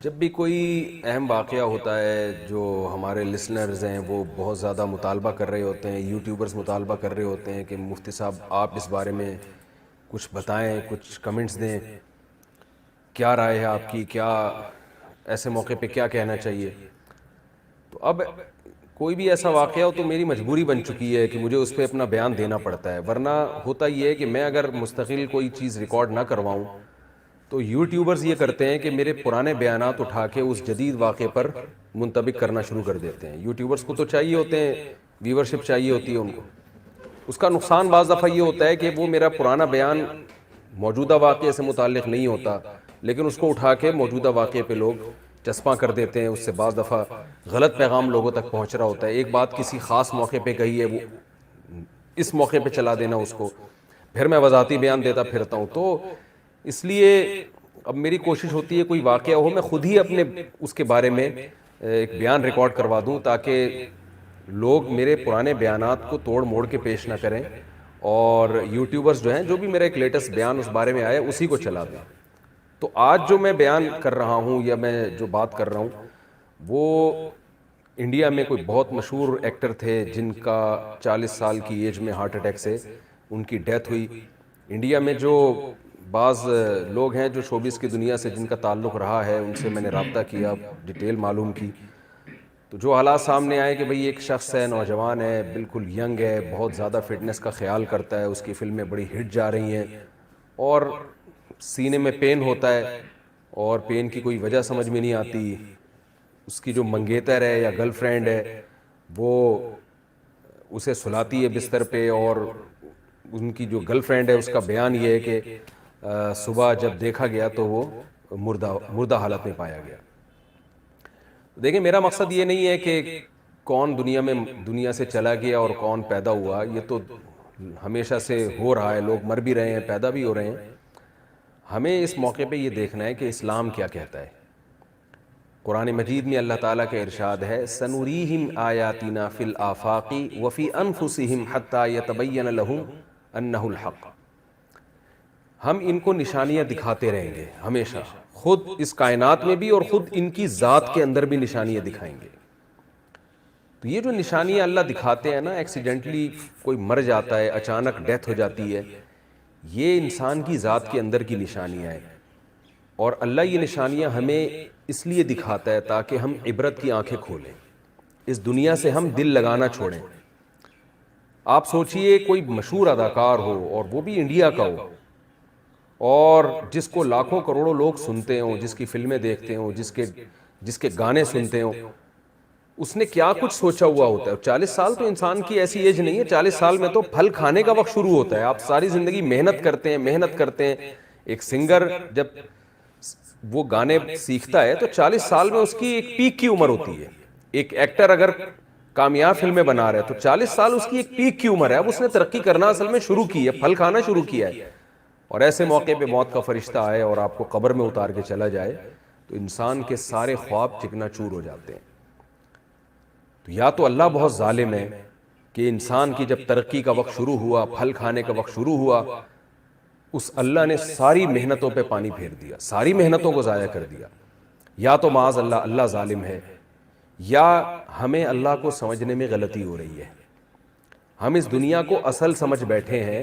جب بھی کوئی اہم واقعہ ہوتا ہے جو ہمارے لسنرز ہیں وہ بہت زیادہ مطالبہ کر رہے ہوتے ہیں، یوٹیوبرز مطالبہ کر رہے ہوتے ہیں کہ مفتی صاحب آپ اس بارے میں کچھ بتائیں، کچھ کمنٹس دیں، کیا رائے ہے آپ کی، کیا ایسے موقع پہ کیا کہنا چاہیے. تو اب کوئی بھی ایسا واقعہ ہو تو میری مجبوری بن چکی ہے کہ مجھے اس پہ اپنا بیان دینا پڑتا ہے، ورنہ ہوتا یہ ہے کہ میں اگر مستقل کوئی چیز ریکارڈ نہ کرواؤں تو یوٹیوبرز یہ کرتے ہیں کہ میرے پرانے بیانات اٹھا کے اس جدید واقعے پر منطبق کرنا شروع کر دیتے ہیں. یوٹیوبرز کو تو چاہیے ہوتے ہیں، ویورشپ چاہیے ہوتی ہے ان کو. اس کا نقصان بعض دفعہ یہ ہوتا ہے کہ وہ میرا پرانا بیان موجودہ واقعے سے متعلق نہیں ہوتا، لیکن اس کو اٹھا کے موجودہ واقعے پہ لوگ چسپاں کر دیتے ہیں. اس سے بعض دفعہ غلط پیغام لوگوں تک پہنچ رہا ہوتا ہے. ایک بات کسی خاص موقع پہ کہی ہے، وہ اس موقع پہ چلا دینا اس کو، پھر میں وضاحتی بیان دیتا پھرتا ہوں. تو اس لیے اب میری کوشش ہوتی ہے کوئی واقعہ ہو میں خود ہی اپنے اس کے بارے میں ایک بیان ریکارڈ کروا دوں، تاکہ لوگ میرے پرانے بیانات کو توڑ موڑ کے پیش نہ کریں، اور یوٹیوبرز جو ہیں جو بھی میرا ایک لیٹسٹ بیان اس بارے میں آیا اسی کو چلا دیں. تو آج جو میں بیان کر رہا ہوں یا میں جو بات کر رہا ہوں وہ انڈیا میں کوئی بہت مشہور ایکٹر تھے جن کا 40 سال کی ایج میں ہارٹ اٹیک سے ان کی ڈیتھ ہوئی. انڈیا میں جو بعض لوگ ہیں جو شوبز کی دنیا سے جن کا تعلق رہا ہے، ان سے میں نے رابطہ کیا، ڈیٹیل معلوم کی، تو جو حالات سامنے آئے کہ بھئی ایک شخص ہے، نوجوان ہے، بالکل ینگ ہے، بہت زیادہ فٹنس کا خیال کرتا ہے، اس کی فلمیں بڑی ہٹ جا رہی ہیں، اور سینے میں پین ہوتا ہے اور پین کی کوئی وجہ سمجھ میں نہیں آتی. اس کی جو منگیتر ہے یا گرل فرینڈ ہے وہ اسے سلاتی ہے بستر پہ، اور ان کی جو گرل فرینڈ ہے اس کا بیان یہ ہے کہ صبح جب دیکھا گیا تو وہ مردہ حالت میں پایا گیا. دیکھیں، میرا مقصد یہ نہیں ہے کہ کون دنیا سے چلا گیا اور کون پیدا ہوا، یہ تو ہمیشہ سے ہو رہا ہے، لوگ مر بھی رہے ہیں، پیدا بھی ہو رہے ہیں. ہمیں اس موقع پہ یہ دیکھنا ہے کہ اسلام کیا کہتا ہے. قرآن مجید میں اللہ تعالیٰ کا ارشاد ہے، سَنُرِيهِمْ آيَاتِنَا فِي الْآفَاقِ وَفِي أَنفُسِهِمْ حَتَّى يَتَبَيَّنَ لَهُمْ أَنَّهُ الْحَقُّ. ہم ان کو نشانیاں دکھاتے رہیں گے ہمیشہ، خود اس کائنات میں بھی اور خود ان کی ذات کے اندر بھی نشانیاں دکھائیں گے. تو یہ جو نشانیاں اللہ دکھاتے ہیں نا، ایکسیڈنٹلی کوئی مر جاتا ہے، اچانک ڈیتھ ہو جاتی ہے، یہ انسان کی ذات کے اندر کی نشانیاں ہیں. اور اللہ یہ نشانیاں ہمیں اس لیے دکھاتا ہے تاکہ ہم عبرت کی آنکھیں کھولیں، اس دنیا سے ہم دل لگانا چھوڑیں. آپ سوچئے کوئی مشہور اداکار ہو اور وہ بھی انڈیا کا ہو، اور جس کو لاکھوں کروڑوں لوگ سنتے ہوں، جس کی فلمیں دیکھتے ہوں، جس کے گانے سنتے ہوں، اس نے کیا کچھ سوچا ہوا ہوتا ہے. 40 سال تو انسان کی ایسی ایج نہیں ہے، 40 سال میں تو پھل کھانے کا وقت شروع ہوتا ہے. آپ ساری زندگی محنت کرتے ہیں. ایک سنگر جب وہ گانے سیکھتا ہے تو 40 سال میں اس کی ایک پیک کی عمر ہوتی ہے. ایک ایکٹر اگر کامیاب فلمیں بنا رہا ہے تو 40 سال اس کی ایک پیک کی عمر ہے. اب اس نے ترقی کرنا اصل میں شروع کی ہے، پھل کھانا شروع کیا ہے. اور ایسے موقع پہ موت کا فرشتہ آئے اور آپ کو قبر میں اتار کے چلا جائے تو انسان کے سارے خواب چکنا چور ہو جاتے ہیں. تو یا تو اللہ بہت ظالم ہے کہ انسان کی جب ترقی کا وقت شروع ہوا، پھل کھانے کا وقت شروع ہوا، اس اللہ نے ساری محنتوں پہ پانی پھیر دیا، ساری محنتوں کو ضائع کر دیا. یا تو معاذ اللہ ظالم ہے، یا ہمیں اللہ کو سمجھنے میں غلطی ہو رہی ہے. ہم اس دنیا کو اصل سمجھ بیٹھے ہیں.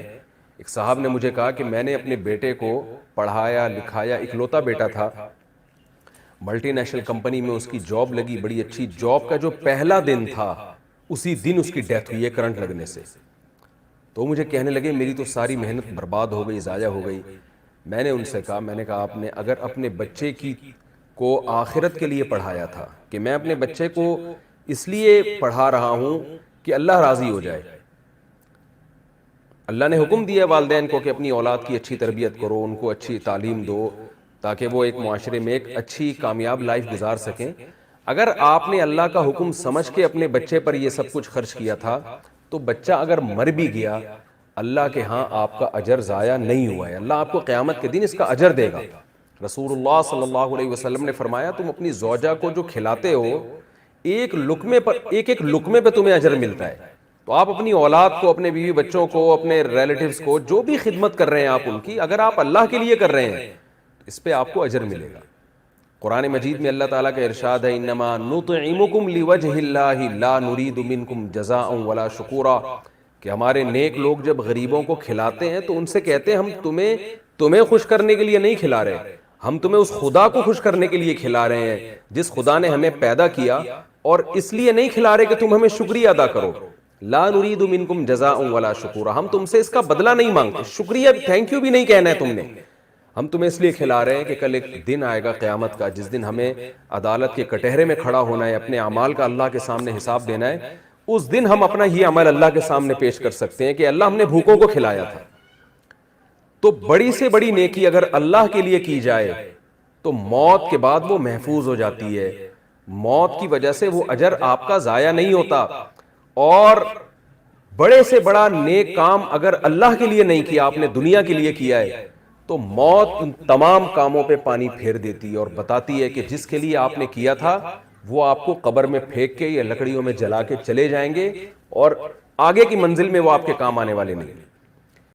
ایک صاحب نے مجھے کہا کہ میں نے اپنے بیٹے کو پڑھایا لکھایا، اکلوتا بیٹا تھا، ملٹی نیشنل کمپنی میں اس کی جاب لگی، بڑی اچھی جاب کا جو پہلا دن تھا اسی دن اس کی ڈیتھ ہوئی ہے کرنٹ لگنے سے. تو مجھے کہنے لگے میری تو ساری محنت برباد ہو گئی، ضائع ہو گئی. میں نے ان سے کہا، میں نے کہا آپ نے اگر اپنے بچے کو آخرت کے لیے پڑھایا تھا، کہ میں اپنے بچے کو اس لیے پڑھا رہا ہوں کہ اللہ راضی ہو جائے. اللہ نے حکم دیا والدین کو کہ اپنی اولاد کی اچھی تربیت کرو، ان کو اچھی تعلیم دو تاکہ وہ ایک معاشرے میں ایک اچھی کامیاب لائف گزار سکیں. اگر آپ نے اللہ کا حکم سمجھ کے اپنے بچے پر یہ سب کچھ خرچ کیا تھا تو بچہ اگر مر بھی گیا، اللہ کے ہاں آپ کا اجر ضائع نہیں ہوا ہے. اللہ آپ کو قیامت کے دن اس کا اجر دے گا. رسول اللہ صلی اللہ علیہ وسلم نے فرمایا، تم اپنی زوجہ کو جو کھلاتے ہو ایک لقمے پہ تمہیں اجر ملتا ہے. تو آپ اپنی اولاد کو، اپنے بیوی بچوں کو، اپنے ریلیٹیوز کو، جو بھی خدمت کر رہے ہیں آپ ان کی، اگر آپ اللہ کے لیے کر رہے ہیں تو اس پہ آپ کو اجر ملے گا. قرآن مجید میں اللہ تعالیٰ کا ارشاد ہے انما نطعمکم لوجہ اللہ لا نرید منکم جزاء ولا شکورا، کہ ہمارے نیک لوگ جب غریبوں کو کھلاتے ہیں تو ان سے کہتے ہیں ہم تمہیں خوش کرنے کے لیے نہیں کھلا رہے، ہم تمہیں اس خدا کو خوش کرنے کے لیے کھلا رہے ہیں جس خدا نے ہمیں پیدا کیا، اور اس لیے نہیں کھلا رہے کہ تم ہمیں شکریہ ادا کرو. لا نرید منکم جزاء ولا شکورا، ہم تم سے اس کا بدلہ نہیں مانگتے، شکریہ تھینک یو بھی نہیں کہنا ہے تم نے، ہم تمہیں اس لیے کھلا رہے ہیں کہ کل ایک دن آئے گا قیامت کا جس دن ہمیں عدالت کے کٹہرے میں کھڑا ہونا ہے، اپنے اعمال کا اللہ کے سامنے حساب دینا ہے. اس دن ہم اپنا یہ عمل اللہ کے سامنے پیش کر سکتے ہیں کہ اللہ ہم نے بھوکوں کو کھلایا تھا. تو بڑی سے بڑی نیکی اگر اللہ کے لیے کی جائے تو موت کے بعد وہ محفوظ ہو جاتی ہے، موت کی وجہ سے وہ اجر آپ کا ضائع نہیں ہوتا. اور بڑے سے بڑا نیک کام اگر اللہ کے لیے نہیں کیا، آپ نے دنیا کے لیے کیا ہے، تو موت ان تمام کاموں پہ پانی پھیر دیتی ہے اور بتاتی ہے کہ جس کے لیے آپ نے کیا تھا وہ آپ کو قبر میں پھینک کے یا لکڑیوں میں جلا کے چلے جائیں گے، اور آگے کی منزل میں وہ آپ کے کام آنے والے نہیں.